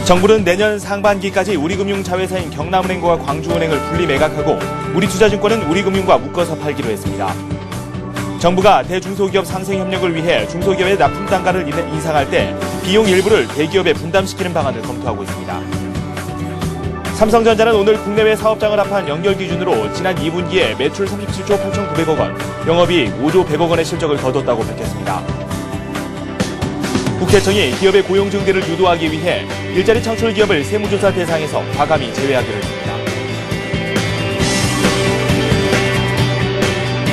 정부는 내년 상반기까지 우리금융자회사인 경남은행과 광주은행을 분리 매각하고 우리투자증권은 우리금융과 묶어서 팔기로 했습니다. 정부가 대중소기업 상생 협력을 위해 중소기업의 납품 단가를 인상할 때 비용 일부를 대기업에 분담시키는 방안을 검토하고 있습니다. 삼성전자는 오늘 국내외 사업장을 합한 연결 기준으로 지난 2분기에 매출 37조 8,900억 원, 영업이익 5조 100억 원의 실적을 거뒀다고 밝혔습니다. 국세청이 기업의 고용 증대를 유도하기 위해 일자리 창출 기업을 세무조사 대상에서 과감히 제외하기로 했습니다.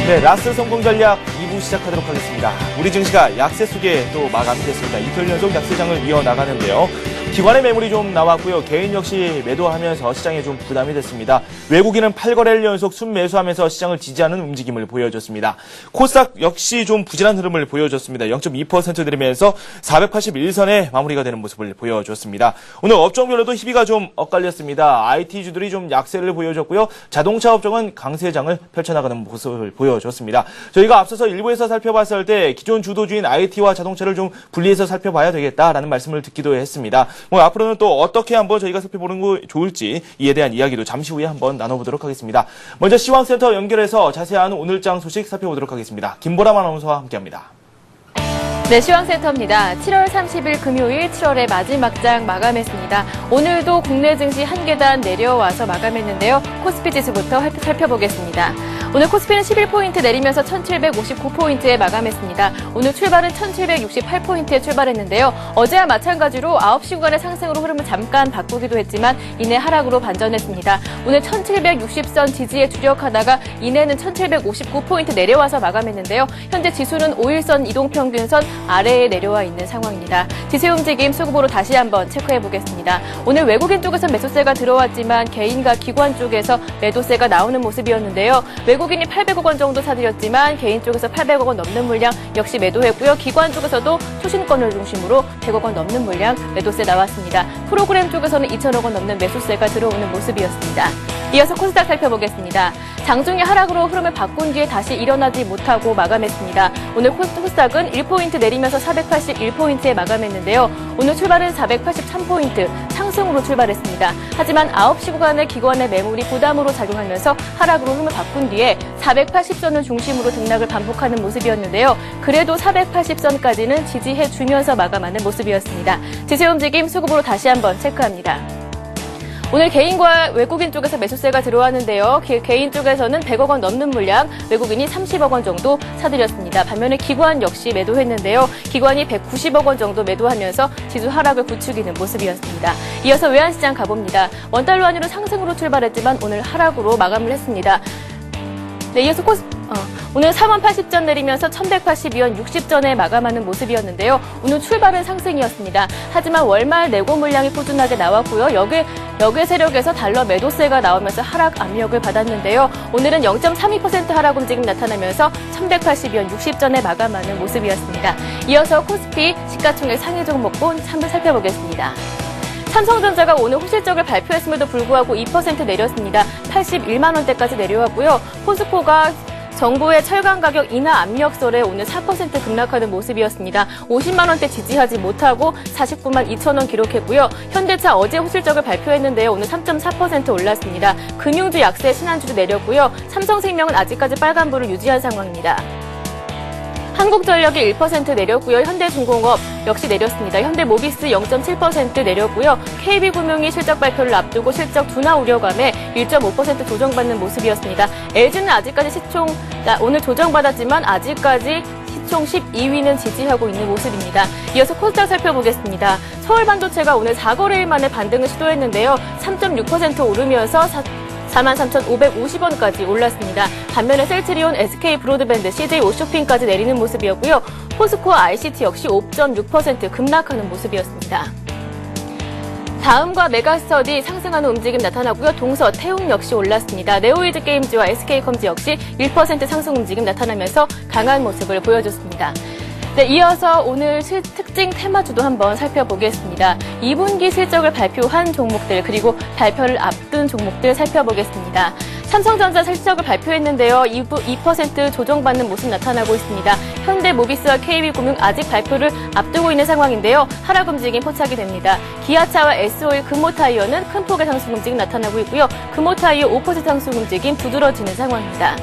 네, 라스 성공 전략 2부 시작하도록 하겠습니다. 우리 증시가 약세 속에 또 마감이 됐습니다. 이틀 연속 약세장을 이어나가는데요. 기관의 매물이 좀 나왔고요. 개인 역시 매도하면서 시장에 좀 부담이 됐습니다. 외국인은 8거래일 연속 순매수하면서 시장을 지지하는 움직임을 보여줬습니다. 코스닥 역시 좀 부진한 흐름을 보여줬습니다. 0.2% 내리면서 481선에 마무리가 되는 모습을 보여줬습니다. 오늘 업종별로도 희비가 좀 엇갈렸습니다. IT주들이 좀 약세를 보여줬고요. 자동차 업종은 강세장을 펼쳐나가는 모습을 보여줬습니다. 저희가 앞서서 일부에서 살펴봤을 때 기존 주도주인 IT와 자동차를 좀 분리해서 살펴봐야 되겠다라는 말씀을 듣기도 했습니다. 앞으로는 또 어떻게 한번 저희가 살펴보는 거 좋을지 이에 대한 이야기도 잠시 후에 한번 나눠보도록 하겠습니다. 먼저 시황센터 연결해서 자세한 오늘장 소식 살펴보도록 하겠습니다. 김보람 아나운서와 함께합니다. 네, 시황센터입니다. 7월 30일 금요일 7월의 마지막 장 마감했습니다. 오늘도 국내 증시 한 계단 내려와서 마감했는데요. 코스피 지수부터 살펴보겠습니다. 오늘 코스피는 11포인트 내리면서 1759포인트에 마감했습니다. 오늘 출발은 1768포인트에 출발했는데요. 어제와 마찬가지로 9시 구간의 상승으로 흐름을 잠깐 바꾸기도 했지만 이내 하락으로 반전했습니다. 오늘 1760선 지지에 주력하다가 이내는 1759포인트 내려와서 마감했는데요. 현재 지수는 5일선 이동평균선 아래에 내려와 있는 상황입니다. 지수 움직임 수급으로 다시 한번 체크해 보겠습니다. 오늘 외국인 쪽에서 매수세가 들어왔지만 개인과 기관 쪽에서 매도세가 나오는 모습이었는데요. 외국인이 800억 원 정도 사들였지만 개인 쪽에서 800억 원 넘는 물량 역시 매도했고요. 기관 쪽에서도 초신권을 중심으로 100억 원 넘는 물량 매도세 나왔습니다. 프로그램 쪽에서는 2천억 원 넘는 매수세가 들어오는 모습이었습니다. 이어서 코스닥 살펴보겠습니다. 장중에 하락으로 흐름을 바꾼 뒤에 다시 일어나지 못하고 마감했습니다. 오늘 코스닥은 1포인트 내리면서 481포인트에 마감했는데요. 오늘 출발은 483포인트 상승으로 출발했습니다. 하지만 9시 구간의 기관의 매물이 부담으로 작용하면서 하락으로 흐름을 바꾼 뒤에 480선을 중심으로 등락을 반복하는 모습이었는데요. 그래도 480선까지는 지지해주면서 마감하는 모습이었습니다. 지수 움직임 수급으로 다시 한번 체크합니다. 오늘 개인과 외국인 쪽에서 매수세가 들어왔는데요. 개인 쪽에서는 100억 원 넘는 물량, 외국인이 30억 원 정도 사들였습니다. 반면에 기관 역시 매도했는데요. 기관이 190억 원 정도 매도하면서 지수 하락을 부추기는 모습이었습니다. 이어서 외환시장 가봅니다. 원달러 환율은 상승으로 출발했지만 오늘 하락으로 마감을 했습니다. 네, 이어서 오늘 4만 80전 내리면서 1182원 60전에 마감하는 모습이었는데요. 오늘 출발은 상승이었습니다. 하지만 월말 내고 물량이 꾸준하게 나왔고요. 역외 세력에서 달러 매도세가 나오면서 하락 압력을 받았는데요. 오늘은 0.32% 하락 움직임 나타나면서 1182원 60전에 마감하는 모습이었습니다. 이어서 코스피 시가총액 상위 종목군 한번 살펴보겠습니다. 삼성전자가 오늘 호실적을 발표했음에도 불구하고 2% 내렸습니다. 81만 원대까지 내려왔고요. 포스코가 정부의 철강 가격 인하 압력설에 오늘 4% 급락하는 모습이었습니다. 50만 원대 지지하지 못하고 49만 2천 원 기록했고요. 현대차 어제 호실적을 발표했는데요. 오늘 3.4% 올랐습니다. 금융주 약세 신한주도 내렸고요. 삼성생명은 아직까지 빨간불을 유지한 상황입니다. 한국전력이 1% 내렸고요. 현대중공업 역시 내렸습니다. 현대모비스 0.7% 내렸고요. KB금융이 실적 발표를 앞두고 실적 둔화 우려감에 1.5% 조정받는 모습이었습니다. LG는 아직까지 오늘 조정받았지만 아직까지 시총 12위는 지지하고 있는 모습입니다. 이어서 코스닥 살펴보겠습니다. 서울반도체가 오늘 4거래일 만에 반등을 시도했는데요. 3.6% 오르면서 43,550원까지 올랐습니다. 반면에 셀트리온, SK브로드밴드, CJ오쇼핑까지 내리는 모습이었고요. 포스코와 ICT 역시 5.6% 급락하는 모습이었습니다. 다음과 메가스터디 상승하는 움직임 나타나고요. 동서, 태웅 역시 올랐습니다. 네오이즈게임즈와 SK컴즈 역시 1% 상승 움직임 나타나면서 강한 모습을 보여줬습니다. 네, 이어서 오늘 특징 테마주도 한번 살펴보겠습니다. 2분기 실적을 발표한 종목들 그리고 발표를 앞둔 종목들 살펴보겠습니다. 삼성전자 실적을 발표했는데요. 2% 조정받는 모습 나타나고 있습니다. 현대모비스와 KB금융 아직 발표를 앞두고 있는 상황인데요. 하락 움직임 포착이 됩니다. 기아차와 S-오일, 금호타이어는 큰 폭의 상승 움직임 나타나고 있고요. 금호타이어 5% 상승 움직임 두드러지는 상황입니다.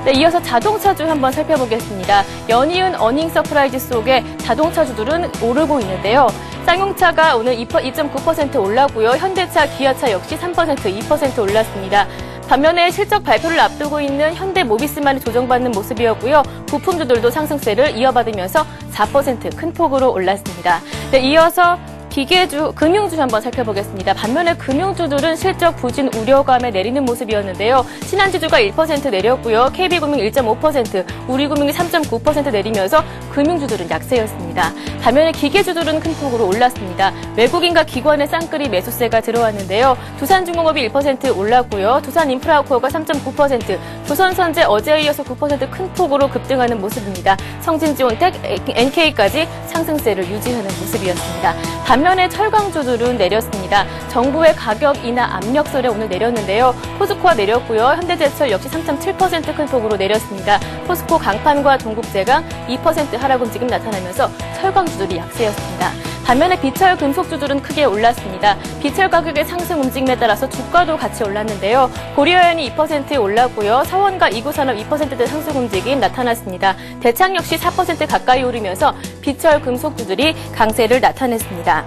네, 이어서 자동차주 한번 살펴보겠습니다. 연이은 어닝 서프라이즈 속에 자동차주들은 오르고 있는데요. 쌍용차가 오늘 2.9% 올랐고요. 현대차, 기아차 역시 3%, 2% 올랐습니다. 반면에 실적 발표를 앞두고 있는 현대모비스만이 조정받는 모습이었고요. 부품주들도 상승세를 이어받으면서 4% 큰 폭으로 올랐습니다. 네, 이어서 기계주, 금융주 한번 살펴보겠습니다. 반면에 금융주들은 실적 부진 우려감에 내리는 모습이었는데요. 신한지주가 1% 내렸고요. KB금융 1.5%, 우리금융이 3.9% 내리면서 금융주들은 약세였습니다. 반면에 기계주들은 큰 폭으로 올랐습니다. 외국인과 기관의 쌍끌이 매수세가 들어왔는데요. 두산중공업이 1% 올랐고요. 두산인프라코어가 3.9%, 조선선제 어제에 이어서 9% 큰 폭으로 급등하는 모습입니다. 성진지온텍, NK까지 상승세를 유지하는 모습이었습니다. 반면에 철강주들은 내렸습니다. 정부의 가격 인하 압력설에 오늘 내렸는데요. 포스코가 내렸고요. 현대제철 역시 3.7% 큰 폭으로 내렸습니다. 포스코 강판과 동국제강 2% 하락 움직임 나타나면서 철강주들이 약세였습니다. 반면에 비철 금속주들은 크게 올랐습니다. 비철 가격의 상승 움직임에 따라서 주가도 같이 올랐는데요. 고려아연이 2% 올랐고요. 서원과 이구산업 2%대 상승 움직임 나타났습니다. 대창 역시 4% 가까이 오르면서 비철 금속주들이 강세를 나타냈습니다.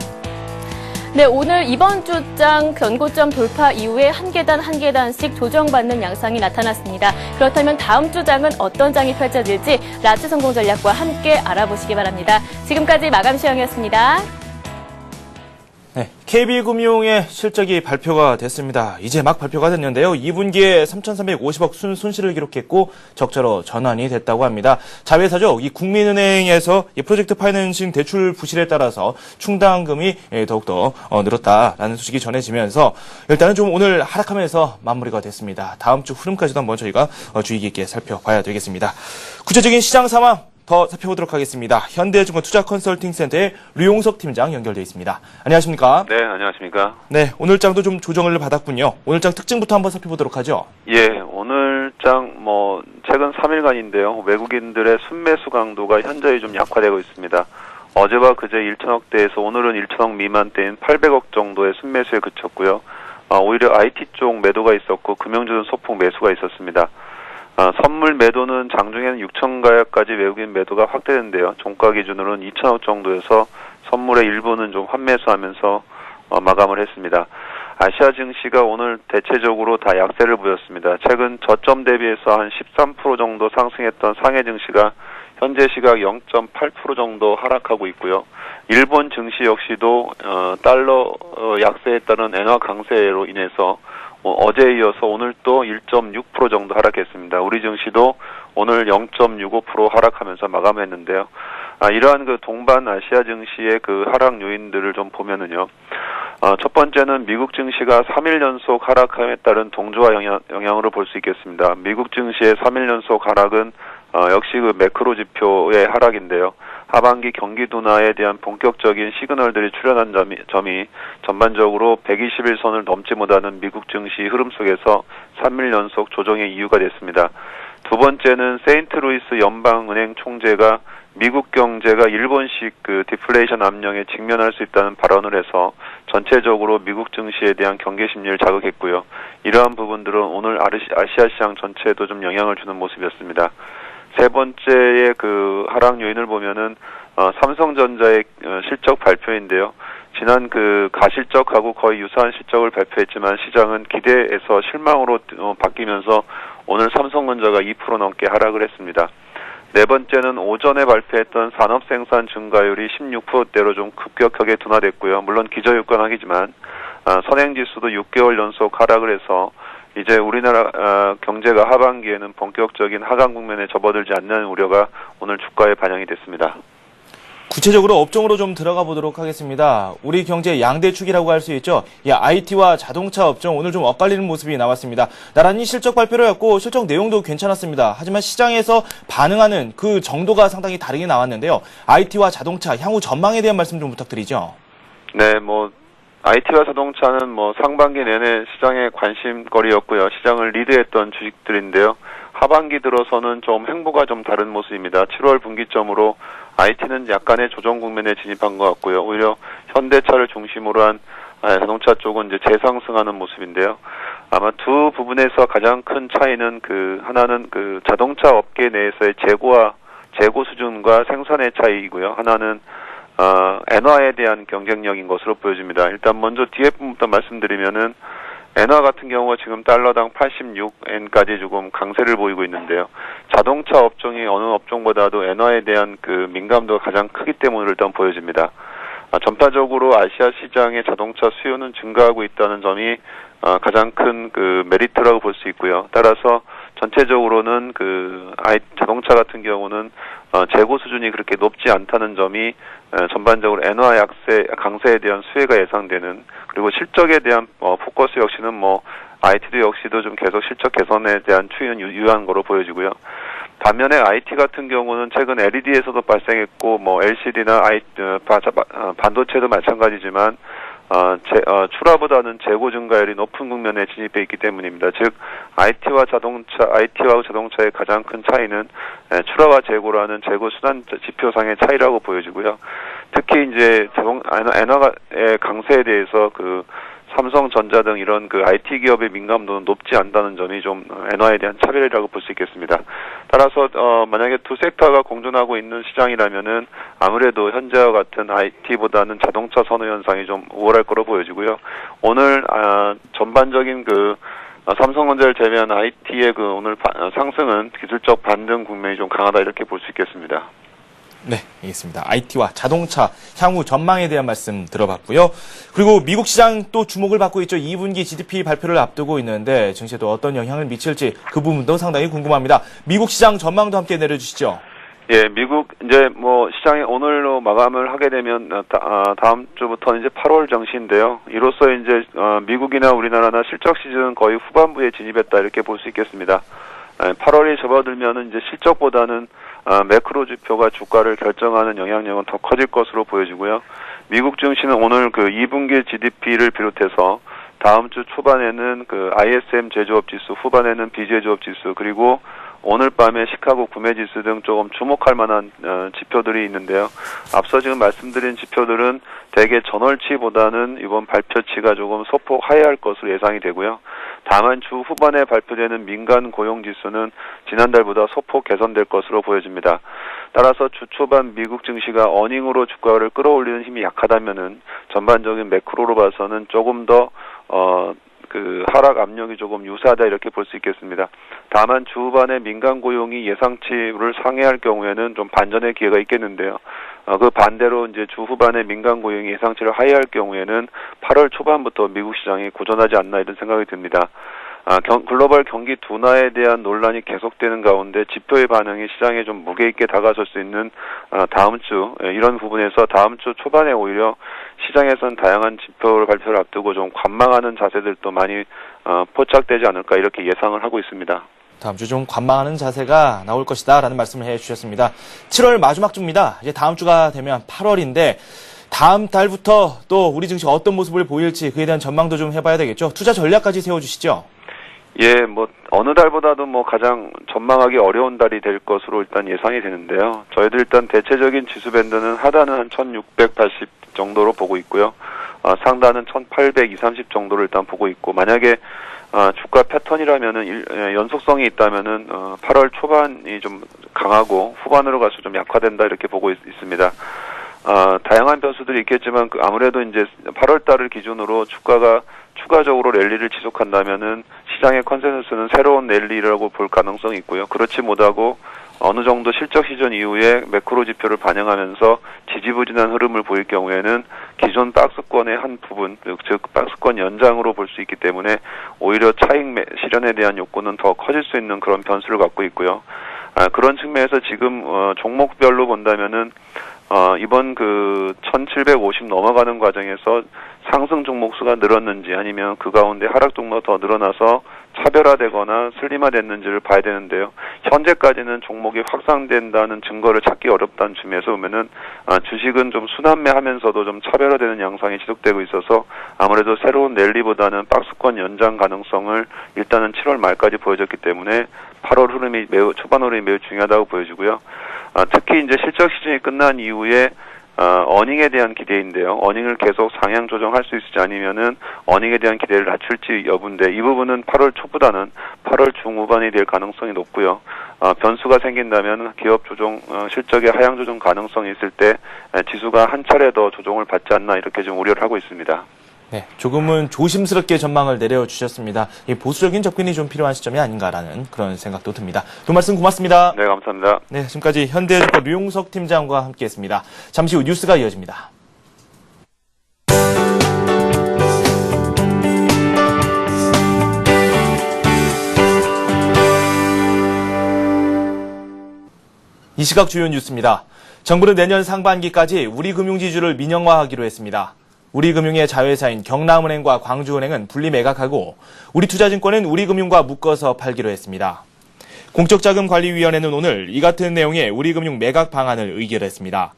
네, 오늘 이번 주장 견고점 돌파 이후에 한 계단씩 조정받는 양상이 나타났습니다. 그렇다면 다음 주장은 어떤 장이 펼쳐질지 라츠 성공 전략과 함께 알아보시기 바랍니다. 지금까지 마감 시황이었습니다. 네, KB금융의 실적이 발표가 됐습니다. 이제 막 발표가 됐는데요. 2분기에 3,350억 순손실을 기록했고 적자로 전환이 됐다고 합니다. 자회사죠. 이 국민은행에서 이 프로젝트 파이낸싱 대출 부실에 따라서 충당금이 더욱더 늘었다라는 소식이 전해지면서 일단은 좀 오늘 하락하면서 마무리가 됐습니다. 다음 주 흐름까지도 한번 저희가 주의 깊게 살펴봐야 되겠습니다. 구체적인 시장 상황 더 살펴보도록 하겠습니다. 현대증권 투자컨설팅센터의 류용석 팀장 연결되어 있습니다. 안녕하십니까? 네, 안녕하십니까? 네, 오늘 장도 좀 조정을 받았군요. 오늘 장 특징부터 한번 살펴보도록 하죠. 예, 오늘 장 최근 3일간인데요. 외국인들의 순매수 강도가 현저히 좀 약화되고 있습니다. 어제와 그제 1천억대에서 오늘은 1천억 미만대인 800억 정도의 순매수에 그쳤고요. 오히려 IT 쪽 매도가 있었고 금융주는 소폭 매수가 있었습니다. 선물 매도는 장중에는 6천가량까지 외국인 매도가 확대됐는데요. 종가 기준으로는 2천억 정도여서 선물의 일부는 좀 환매수하면서 마감을 했습니다. 아시아 증시가 오늘 대체적으로 다 약세를 보였습니다. 최근 저점 대비해서 한 13% 정도 상승했던 상해 증시가 현재 시각 0.8% 정도 하락하고 있고요. 일본 증시 역시도 달러 약세에 따른 엔화 강세로 인해서 어제에 이어서 오늘 또 1.6% 정도 하락했습니다. 우리 증시도 오늘 0.65% 하락하면서 마감했는데요. 이러한 그 동반 아시아 증시의 그 하락 요인들을 좀 보면은요. 첫 번째는 미국 증시가 3일 연속 하락함에 따른 동조화 영향으로 볼 수 있겠습니다. 미국 증시의 3일 연속 하락은 역시 그 매크로 지표의 하락인데요. 하반기 경기 둔화에 대한 본격적인 시그널들이 출현한 점이 전반적으로 120일선을 넘지 못하는 미국 증시 흐름 속에서 3일 연속 조정의 이유가 됐습니다. 두 번째는 세인트루이스 연방은행 총재가 미국 경제가 일본식 그 디플레이션 압력에 직면할 수 있다는 발언을 해서 전체적으로 미국 증시에 대한 경계 심리를 자극했고요. 이러한 부분들은 오늘 아시아 시장 전체에도 좀 영향을 주는 모습이었습니다. 세 번째의 그 하락 요인을 보면은 삼성전자의 실적 발표인데요. 지난 그 가실적하고 거의 유사한 실적을 발표했지만 시장은 기대에서 실망으로 바뀌면서 오늘 삼성전자가 2% 넘게 하락을 했습니다. 네 번째는 오전에 발표했던 산업생산 증가율이 16%대로 좀 급격하게 둔화됐고요. 물론 기저효과는 선행지수도 6개월 연속 하락을 해서 이제 우리나라 경제가 하반기에는 본격적인 하강 국면에 접어들지 않는 우려가 오늘 주가에 반영이 됐습니다. 구체적으로 업종으로 좀 들어가 보도록 하겠습니다. 우리 경제 양대축이라고 할 수 있죠. 이 IT와 자동차 업종 오늘 좀 엇갈리는 모습이 나왔습니다. 나란히 실적 발표를 했고 실적 내용도 괜찮았습니다. 하지만 시장에서 반응하는 그 정도가 상당히 다르게 나왔는데요. IT와 자동차 향후 전망에 대한 말씀 좀 부탁드리죠. 네, IT와 자동차는 뭐 상반기 내내 시장의 관심거리였고요. 시장을 리드했던 주식들인데요. 하반기 들어서는 좀 행보가 좀 다른 모습입니다. 7월 분기점으로 IT는 약간의 조정 국면에 진입한 것 같고요. 오히려 현대차를 중심으로 한 자동차 쪽은 이제 재상승하는 모습인데요. 아마 두 부분에서 가장 큰 차이는 하나는 자동차 업계 내에서의 재고 수준과 생산의 차이이고요. 하나는 엔화에 대한 경쟁력인 것으로 보여집니다. 일단 먼저 뒤에 부분부터 말씀드리면은 엔화 같은 경우가 지금 달러당 86엔까지 조금 강세를 보이고 있는데요. 자동차 업종이 어느 업종보다도 엔화에 대한 민감도가 가장 크기 때문에 일단 보여집니다. 전파적으로 아시아 시장의 자동차 수요는 증가하고 있다는 점이 가장 큰 메리트라고 볼 수 있고요. 따라서 전체적으로는 자동차 같은 경우는 재고 수준이 그렇게 높지 않다는 점이 전반적으로 엔화 강세에 대한 수혜가 예상되는, 그리고 실적에 대한 포커스 역시는 IT도 역시도 좀 계속 실적 개선에 대한 추이는 유효한 거로 보여지고요. 반면에 IT 같은 경우는 최근 LED에서도 발생했고 LCD나 반도체도 마찬가지지만 출하보다는 재고 증가율이 높은 국면에 진입해 있기 때문입니다. 즉 IT와 자동차의 가장 큰 차이는 출하와 재고라는 재고 순환 지표상의 차이라고 보여지고요. 특히 이제 엔화의 강세에 대해서 삼성전자 등 이런 IT 기업의 민감도는 높지 않다는 점이 좀 엔화에 대한 차별이라고 볼 수 있겠습니다. 따라서 만약에 두 섹터가 공존하고 있는 시장이라면은 아무래도 현재와 같은 IT보다는 자동차 선호 현상이 좀 우월할 거로 보여지고요. 오늘 전반적인 삼성전자를 제외한 IT의 오늘 상승은 기술적 반등 국면이 좀 강하다 이렇게 볼 수 있겠습니다. 네, 알겠습니다. IT와 자동차 향후 전망에 대한 말씀 들어봤고요. 그리고 미국 시장 또 주목을 받고 있죠. 2분기 GDP 발표를 앞두고 있는데 증시에도 어떤 영향을 미칠지 그 부분도 상당히 궁금합니다. 미국 시장 전망도 함께 내려주시죠. 예, 미국 이제 시장이 오늘로 마감을 하게 되면 다음 주부터는 이제 8월 정시인데요. 이로써 이제 미국이나 우리나라나 실적 시즌은 거의 후반부에 진입했다 이렇게 볼 수 있겠습니다. 8월이 접어들면은 이제 실적보다는 매크로 지표가 주가를 결정하는 영향력은 더 커질 것으로 보여지고요. 미국 증시는 오늘 2분기 GDP를 비롯해서 다음 주 초반에는 ISM 제조업 지수, 후반에는 비제조업 지수, 그리고 오늘 밤에 시카고 구매 지수 등 조금 주목할 만한 지표들이 있는데요. 앞서 지금 말씀드린 지표들은 대개 전월치보다는 이번 발표치가 조금 소폭 하회할 것으로 예상이 되고요. 다만 주 후반에 발표되는 민간 고용 지수는 지난달보다 소폭 개선될 것으로 보여집니다. 따라서 주 초반 미국 증시가 어닝으로 주가를 끌어올리는 힘이 약하다면은 전반적인 매크로로 봐서는 조금 더 하락 압력이 조금 유사하다 이렇게 볼 수 있겠습니다. 다만 주 후반에 민간 고용이 예상치를 상회할 경우에는 좀 반전의 기회가 있겠는데요. 그 반대로 이제 주 후반에 민간 고용이 예상치를 하회할 경우에는 8월 초반부터 미국 시장이 고전하지 않나 이런 생각이 듭니다. 글로벌 경기 둔화에 대한 논란이 계속되는 가운데 지표의 반응이 시장에 좀 무게 있게 다가설 수 있는 다음 주 이런 부분에서 다음 주 초반에 오히려 시장에서는 다양한 지표를 발표를 앞두고 좀 관망하는 자세들도 많이 포착되지 않을까 이렇게 예상을 하고 있습니다. 다음 주 좀 관망하는 자세가 나올 것이다 라는 말씀을 해주셨습니다. 7월 마지막 주입니다. 이제 다음 주가 되면 8월인데 다음 달부터 또 우리 증시가 어떤 모습을 보일지 그에 대한 전망도 좀 해봐야 되겠죠. 투자 전략까지 세워주시죠. 예, 어느 달보다도 가장 전망하기 어려운 달이 될 것으로 일단 예상이 되는데요. 저희들 일단 대체적인 지수 밴드는 하단은 한 1680 정도로 보고 있고요. 상단은 1820 정도를 일단 보고 있고, 만약에 주가 패턴이라면은 연속성이 있다면은 8월 초반이 좀 강하고 후반으로 가서 좀 약화된다 이렇게 보고 있습니다. 다양한 변수들이 있겠지만 아무래도 이제 8월 달을 기준으로 주가가 추가적으로 랠리를 지속한다면은 시장의 컨센서스는 새로운 랠리라고 볼 가능성이 있고요. 그렇지 못하고 어느 정도 실적 시즌 이후에 매크로 지표를 반영하면서 지지부진한 흐름을 보일 경우에는 기존 박스권의 한 부분, 즉 박스권 연장으로 볼 수 있기 때문에 오히려 차익 실현에 대한 욕구는 더 커질 수 있는 그런 변수를 갖고 있고요. 그런 측면에서 지금 종목별로 본다면은 이번 1750 넘어가는 과정에서 상승 종목 수가 늘었는지 아니면 그 가운데 하락 종목이 더 늘어나서 차별화되거나 슬림화됐는지를 봐야 되는데요. 현재까지는 종목이 확산된다는 증거를 찾기 어렵다는 점에서 보면은 주식은 좀 순환매하면서도 좀 차별화되는 양상이 지속되고 있어서 아무래도 새로운 랠리보다는 박스권 연장 가능성을 일단은 7월 말까지 보여줬기 때문에 8월 흐름이 초반 흐름이 매우 중요하다고 보여지고요. 특히 이제 실적 시즌이 끝난 이후에 어닝에 대한 기대인데요. 어닝을 계속 상향 조정할 수 있을지 아니면은 어닝에 대한 기대를 낮출지 여부인데 이 부분은 8월 초보다는 8월 중후반이 될 가능성이 높고요. 변수가 생긴다면 기업 조정 실적의 하향 조정 가능성이 있을 때 지수가 한 차례 더 조정을 받지 않나 이렇게 좀 우려를 하고 있습니다. 네, 조금은 조심스럽게 전망을 내려주셨습니다. 이 보수적인 접근이 좀 필요한 시점이 아닌가라는 그런 생각도 듭니다. 두 말씀 고맙습니다. 네, 감사합니다. 네, 지금까지 현대해증권 류용석 팀장과 함께했습니다. 잠시 후 뉴스가 이어집니다. 이 시각 주요 뉴스입니다. 정부는 내년 상반기까지 우리금융지주를 민영화하기로 했습니다. 우리금융의 자회사인 경남은행과 광주은행은 분리 매각하고 우리투자증권은 우리금융과 묶어서 팔기로 했습니다. 공적자금관리위원회는 오늘 이 같은 내용의 우리금융 매각 방안을 의결했습니다.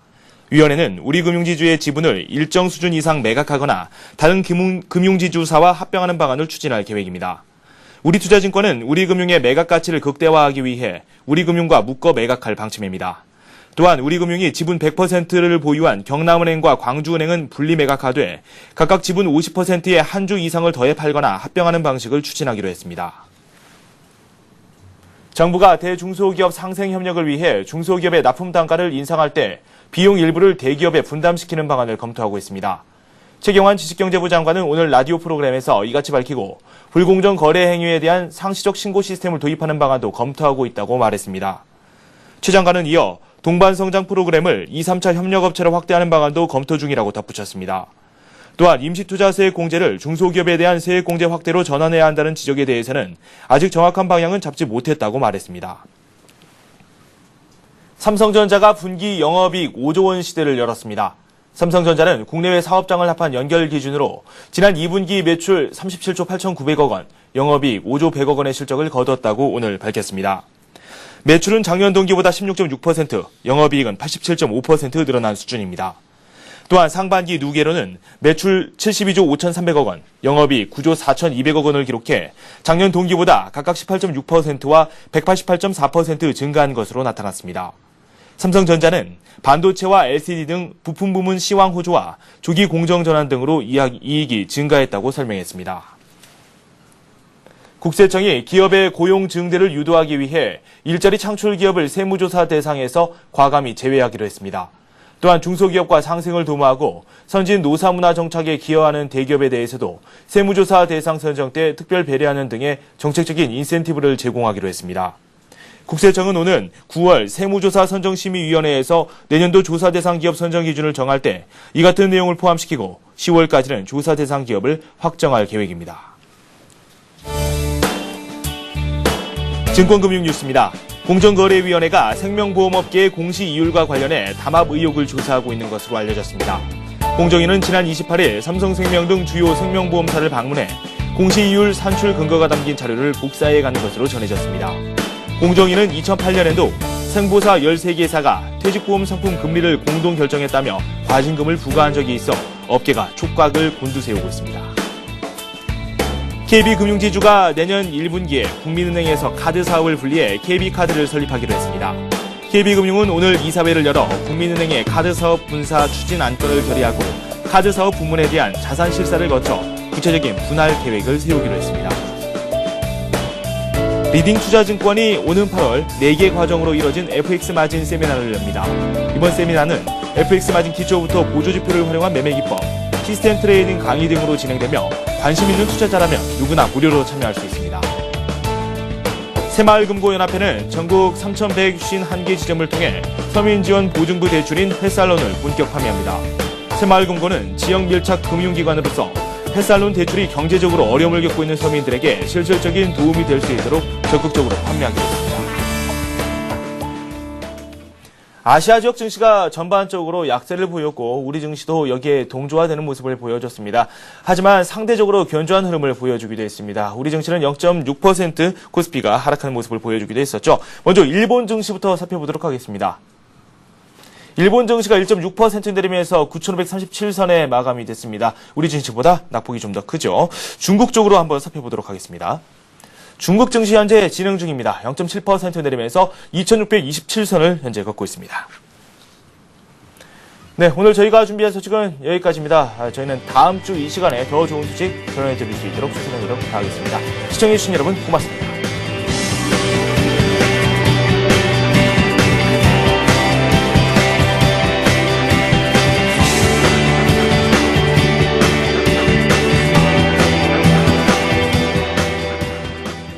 위원회는 우리금융지주의 지분을 일정 수준 이상 매각하거나 다른 금융지주사와 합병하는 방안을 추진할 계획입니다. 우리투자증권은 우리금융의 매각 가치를 극대화하기 위해 우리금융과 묶어 매각할 방침입니다. 또한 우리금융이 지분 100%를 보유한 경남은행과 광주은행은 분리 매각하되 각각 지분 50%의 한 주 이상을 더해 팔거나 합병하는 방식을 추진하기로 했습니다. 정부가 대중소기업 상생 협력을 위해 중소기업의 납품 단가를 인상할 때 비용 일부를 대기업에 분담시키는 방안을 검토하고 있습니다. 최경환 지식경제부 장관은 오늘 라디오 프로그램에서 이같이 밝히고 불공정 거래 행위에 대한 상시적 신고 시스템을 도입하는 방안도 검토하고 있다고 말했습니다. 최 장관은 이어 동반성장 프로그램을 2, 3차 협력업체로 확대하는 방안도 검토 중이라고 덧붙였습니다. 또한 임시투자세액 공제를 중소기업에 대한 세액 공제 확대로 전환해야 한다는 지적에 대해서는 아직 정확한 방향은 잡지 못했다고 말했습니다. 삼성전자가 분기 영업이익 5조 원 시대를 열었습니다. 삼성전자는 국내외 사업장을 합한 연결 기준으로 지난 2분기 매출 37조 8,900억 원, 영업이익 5조 100억 원의 실적을 거뒀다고 오늘 밝혔습니다. 매출은 작년 동기보다 16.6%, 영업이익은 87.5% 늘어난 수준입니다. 또한 상반기 누계로는 매출 72조 5,300억 원, 영업이익 9조 4,200억 원을 기록해 작년 동기보다 각각 18.6%와 188.4% 증가한 것으로 나타났습니다. 삼성전자는 반도체와 LCD 등 부품 부문 시황 호조와 조기 공정 전환 등으로 이익이 증가했다고 설명했습니다. 국세청이 기업의 고용 증대를 유도하기 위해 일자리 창출 기업을 세무조사 대상에서 과감히 제외하기로 했습니다. 또한 중소기업과 상생을 도모하고 선진 노사문화 정착에 기여하는 대기업에 대해서도 세무조사 대상 선정 때 특별 배려하는 등의 정책적인 인센티브를 제공하기로 했습니다. 국세청은 오는 9월 세무조사 선정심의위원회에서 내년도 조사 대상 기업 선정 기준을 정할 때 이 같은 내용을 포함시키고 10월까지는 조사 대상 기업을 확정할 계획입니다. 증권금융 뉴스입니다. 공정거래위원회가 생명보험업계의 공시이율과 관련해 담합 의혹을 조사하고 있는 것으로 알려졌습니다. 공정위는 지난 28일 삼성생명 등 주요 생명보험사를 방문해 공시이율 산출 근거가 담긴 자료를 복사해 가는 것으로 전해졌습니다. 공정위는 2008년에도 생보사 13개사가 퇴직보험 상품 금리를 공동 결정했다며 과징금을 부과한 적이 있어 업계가 촉각을 곤두세우고 있습니다. KB금융지주가 내년 1분기에 국민은행에서 카드 사업을 분리해 KB카드를 설립하기로 했습니다. KB금융은 오늘 이사회를 열어 국민은행의 카드 사업 분사 추진 안건을 결의하고 카드 사업 부문에 대한 자산 실사를 거쳐 구체적인 분할 계획을 세우기로 했습니다. 리딩투자증권이 오는 8월 4개 과정으로 이뤄진 FX 마진 세미나를 엽니다. 이번 세미나는 FX 마진 기초부터 보조지표를 활용한 매매 기법, 시스템 트레이딩 강의 등으로 진행되며 관심 있는 투자자라면 누구나 무료로 참여할 수 있습니다. 새마을금고연합회는 전국 3,151개 지점을 통해 서민지원 보증부 대출인 햇살론을 본격 판매합니다. 새마을금고는 지역 밀착 금융기관으로서 햇살론 대출이 경제적으로 어려움을 겪고 있는 서민들에게 실질적인 도움이 될 수 있도록 적극적으로 판매하기로 했습니다. 아시아 지역 증시가 전반적으로 약세를 보였고 우리 증시도 여기에 동조화되는 모습을 보여줬습니다. 하지만 상대적으로 견조한 흐름을 보여주기도 했습니다. 우리 증시는 0.6% 코스피가 하락하는 모습을 보여주기도 했었죠. 먼저 일본 증시부터 살펴보도록 하겠습니다. 일본 증시가 1.6% 내리면서 9,537선에 마감이 됐습니다. 우리 증시보다 낙폭이 좀 더 크죠. 중국 쪽으로 한번 살펴보도록 하겠습니다. 중국 증시 현재 진행 중입니다. 0.7% 내리면서 2,627선을 현재 걷고 있습니다. 네, 오늘 저희가 준비한 소식은 여기까지입니다. 저희는 다음 주 이 시간에 더 좋은 소식 전해드릴 수 있도록 최선의 노력 다하겠습니다. 시청해주신 여러분 고맙습니다.